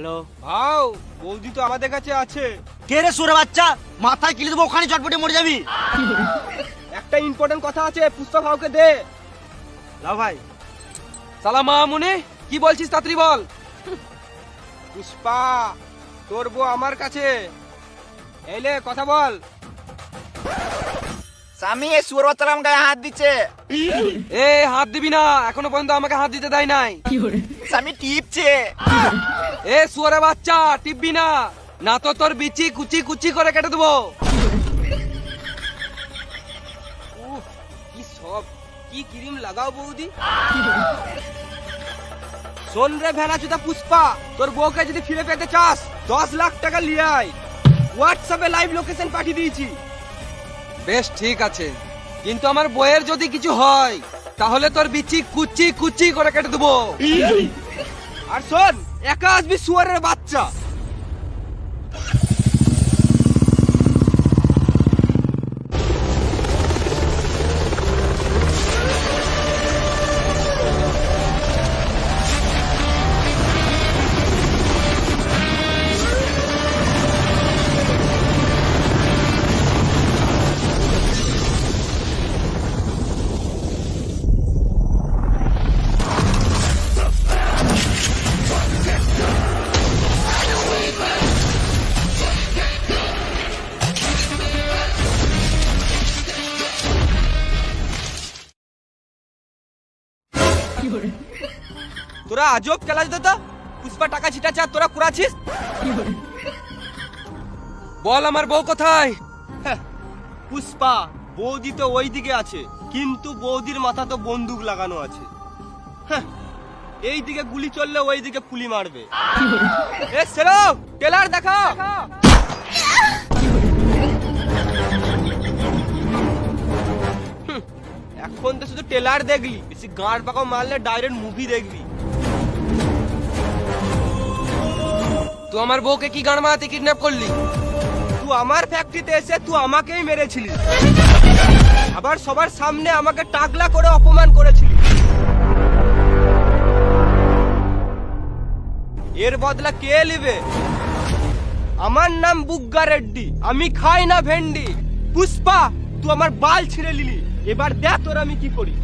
Hello ভাও, বৌদি তো আমাদের কাছে আছে। কে রে সুরে বাচ্চা, মাথায় কিলে দেবো, ওখানে চটপটে মরে যাবি। একটা ইম্পর্টেন্ট কথা আছে, পুষ্পা ভাউকে দে। লাও ভাই। সালা মামুনি, কি বলছিস তাড়াতাড়ি বল। পুষ্পা, তোর বউ আমার কাছে। এলে কথা বল। স্বামী এই সুর বাচ্চারা আমার গায়ে হাত দিচ্ছে। এ হাত দিবি না, এখনো পর্যন্ত আমাকে হাত দিতে দেয় নাই। স্বামী টিপছে। এ সুয়ারে বাচ্চা, টিপবি না, না তো তোর বিচি কুচি কুচি করে কেটে দেবো। উফ, কি সব, কি ক্রিম লাগাও বৌদি। শোন রে ভেড়াচোদা পুষ্পা, তোর বউকে যদি ফিরে পেতে চাস 10 লাখ টাকা নিয়ে আয়। হোয়াটসঅ্যাপে লাইভ লোকেশন পাঠিয়ে দিয়েছি। বেশ ঠিক আছে, কিন্তু আমার বউয়ের যদি কিছু হয় তাহলে তোর বিচি কুচি কুচি করে কেটে দেবো। আর শোন, একা আসবি শুয়ারের বাচ্চা। তোরা আজব খেলা দাদা, পুষ্পা টাকা ছিটাচ্ছে আর তোরা কুড়াছিস। বল আমার বউ কোথায়? পুষ্পা, বৌদি তো ওই দিকে আছে, কিন্তু বৌদির মাথা তো বন্দুক লাগানো আছে। এই দিকে গুলি চললে ওই দিকে পুলি মারবে। এ সেরো, টেলার দেখা। এখন তো শুধু টেলার দেখলি, বেশি গাঁড় পাকাও মারলে ডাইরেক্ট মুভি দেখবি। তুই আমার বউকে কি গান মারাতে কিডন্যাপ করলি? তুই আমার ফ্যাক্টরিতে এসে তুই আমাকেই মেরেছিলি, আবার সবার সামনে আমাকে টাকলা করে অপমান করেছিলি। এর বদলা কে নেবে? আমার নাম বুগ্গা রেড্ডি, আমি খাই না ভেন্ডি। পুষ্পা, তুই আমার বাল ছিঁড়ে নিলি, এবার দেখ তোর আমি কি করি।